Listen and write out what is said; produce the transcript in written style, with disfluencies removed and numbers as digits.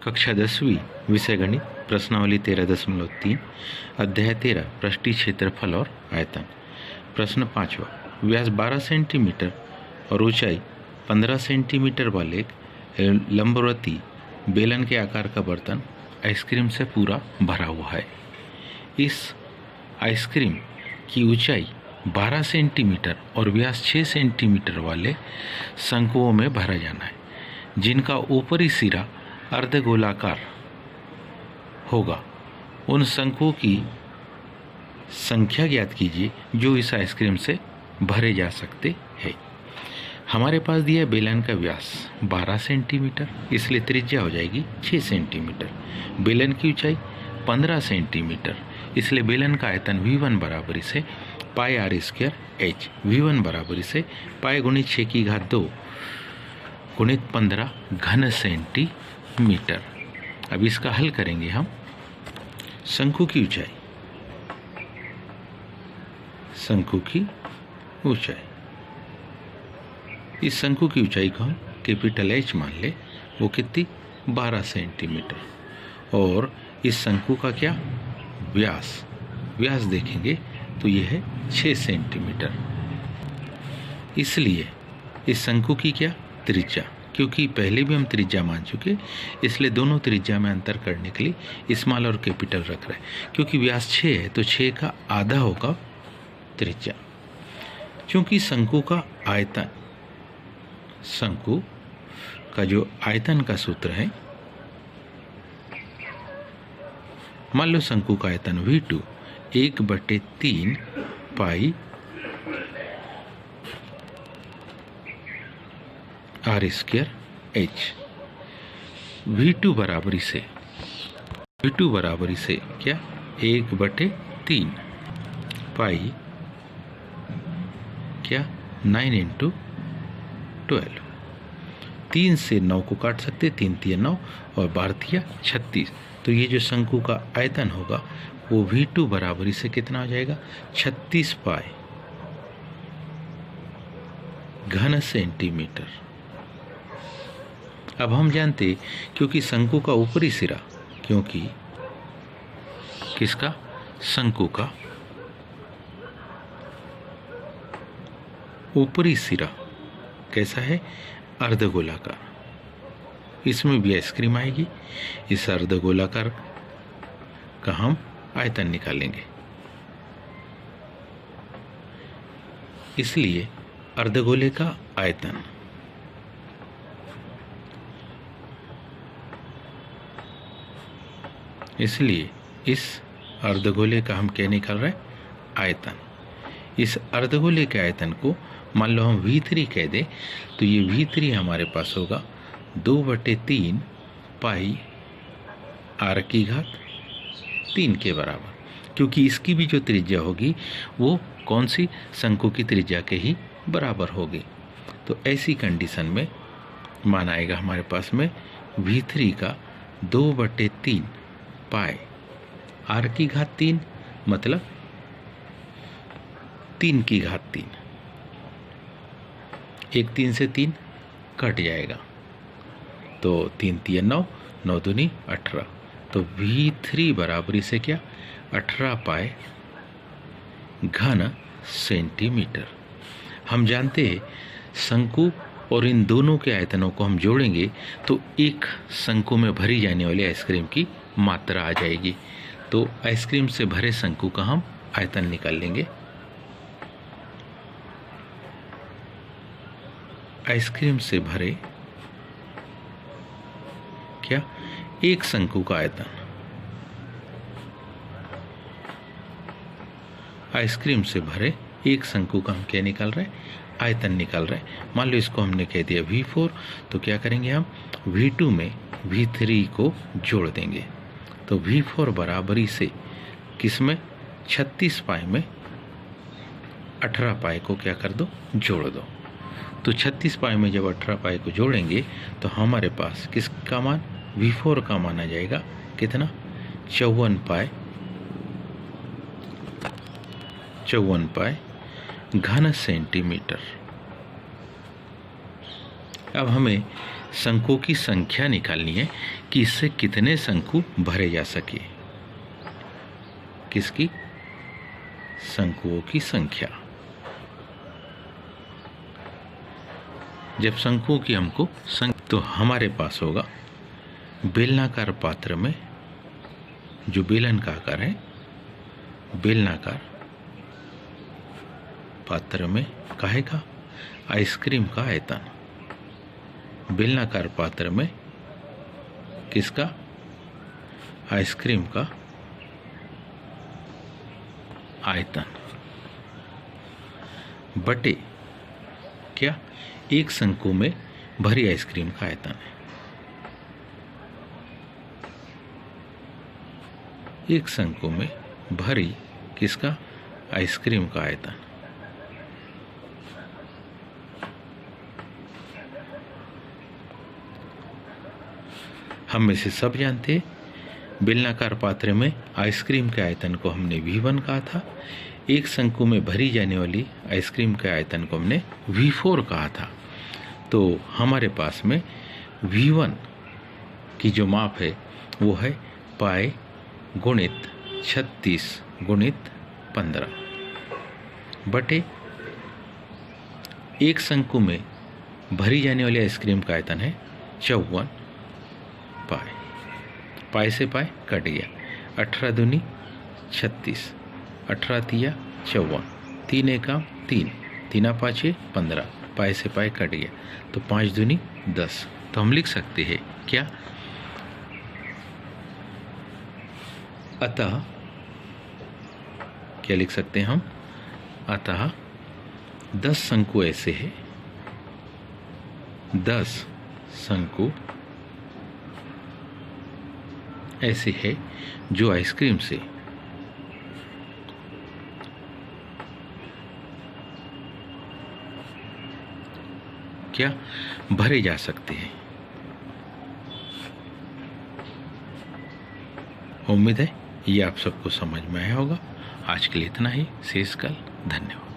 कक्षा 10वीं विषय गणित प्रश्नावली 13.3 अध्याय 13 पृष्ठीय क्षेत्रफल और आयतन। प्रश्न 5वां, व्यास 12 सेंटीमीटर और ऊंचाई 15 सेंटीमीटर वाले एक लंबवर्ती बेलन के आकार का बर्तन आइसक्रीम से पूरा भरा हुआ है। इस आइसक्रीम की ऊंचाई 12 सेंटीमीटर और व्यास 6 सेंटीमीटर वाले शंकुओं में भरा जाना है, जिनका ऊपरी सिरा अर्धगोलाकार होगा। उन शंकुओं की संख्या ज्ञात कीजिए जो इस आइसक्रीम से भरे जा सकते हैं। हमारे पास दिया बेलन का व्यास 12 सेंटीमीटर, इसलिए त्रिज्या हो जाएगी 6 सेंटीमीटर। बेलन की ऊंचाई 15 सेंटीमीटर, इसलिए बेलन का आयतन V1 बराबर से पाई आर स्क्वायर H। V1 बराबर से पाई गुणित 6 की घात 2 गुणित 15 घन सेंटीमीटर। अब इसका हल करेंगे हम। शंकु की ऊंचाई, शंकु की ऊंचाई, इस शंकु की ऊंचाई को हम कैपिटल H मान ले, वो कितनी 12 सेंटीमीटर। और इस शंकु का क्या व्यास, व्यास देखेंगे तो यह है 6 सेंटीमीटर। इसलिए इस शंकु की क्या त्रिज्या, क्योंकि पहले भी हम त्रिज्या मान चुके, इसलिए दोनों त्रिज्या में अंतर करने के लिए स्मॉल और कैपिटल रख रहे हैं। क्योंकि व्यास 6 है तो 6 का आधा होगा त्रिज्या। क्योंकि शंकु का आयतन, शंकु का जो आयतन का सूत्र है, मान लो शंकु का आयतन V2 1/3 pi are square H। V2 बराबरी से क्या 1/3 पाई क्या 9 × 12। 3 से 9 को काट सकते, 3 × 9 और 12 × 36। तो ये जो शंकु का आयतन होगा वो V2 बराबरी से कितना हो जाएगा 36 पाई घन सेंटीमीटर। अब हम जानते, क्योंकि शंकु का ऊपरी सिरा, क्योंकि किसका शंकु का ऊपरी सिरा कैसा है अर्धगोलाकार, इसमें भी आइसक्रीम आएगी। इस अर्धगोलाकार का हम आयतन निकालेंगे, इसलिए अर्धगोले का आयतन इसलिए इस अर्धगोले का हम क्या निकाल रहे हैं आयतन। इस अर्धगोले के आयतन को मान लो हम V3 कह दे, तो ये V3 हमारे पास होगा 2/3 पाई आर की घात 3 के बराबर। क्योंकि इसकी भी जो त्रिज्या होगी वो कौन सी शंकु की त्रिज्या के ही बराबर होगी। तो ऐसी कंडीशन में मान आएगा हमारे पास में V3 का 2/3 पाई आर की घात 3, मतलब 3 की घात 3। 1 3 से 3 कट जाएगा, तो 3 × 3 9, 9 दूनी 18। तो V3 बराबरी से क्या 18 पाई घन सेंटीमीटर। हम जानते हैं शंकु और इन दोनों के आयतनों को हम जोड़ेंगे तो एक शंकु में भरी जाने वाली आइसक्रीम की मात्रा आ जाएगी। तो आइसक्रीम से भरे शंकु का हम आयतन निकाल लेंगे। आइसक्रीम से भरे क्या एक शंकु का आयतन, आइसक्रीम से भरे एक शंकु का हम क्या निकाल रहे हैं आयतन निकाल रहे हैं। मान लो इसको हमने कह दिया V4, तो क्या करेंगे हम V2 में V3 को जोड़ देंगे। तो V4 बराबरी से किसमें 36 पाई में 18 पाई को क्या कर दो जोड़ दो। तो 36 पाई में जब 18 पाई को जोड़ेंगे तो हमारे पास किसका मान V4 का मान आ जाएगा कितना 54 पाई घन सेंटीमीटर। अब हमें शंकुओं की संख्या निकालनी है कि इससे कितने शंकु भरे जा सके। किसकी? शंकुओं की संख्या। जब शंकुओं की हमको तो हमारे पास होगा बेलनाकार पात्र में, जो बेलन का आकार है, बेलनाकार पात्र में काहे का? आइसक्रीम का आयतन। बेलनाकार पात्र में किसका? आइसक्रीम का आयतन बटे क्या? एक शंकु में भरी आइसक्रीम का आयतन है। एक शंकु में भरी किसका? आइसक्रीम का आयतन। हम में से सब जानते हैं बेलनाकार पात्र में आइसक्रीम के आयतन को हमने V1 कहा था, एक शंकु में भरी जाने वाली आइसक्रीम के आयतन को हमने V4 कहा था। तो हमारे पास में V1 की जो माप है वो है पाई गुणित 36 गुणित 15 बटे एक शंकु में भरी जाने वाली आइसक्रीम का आयतन है 54 पाई। पाई से पाई कट गया, 18 दूनी 36, 18 तिया 54, 3 एका 3, 3 पाँचे 15, पाई से पाई कट गया, तो 5 दूनी 10। तो हम लिख सकते हैं क्या? अतः क्या लिख सकते हैं हम? अतः 10 शंकु ऐसे हैं, 10 शंकु ऐसे है जो आइसक्रीम से क्या भरे जा सकते हैं। उम्मीद है ये आप सबको समझ में आया होगा। आज के लिए इतना ही, शेष कल। धन्यवाद।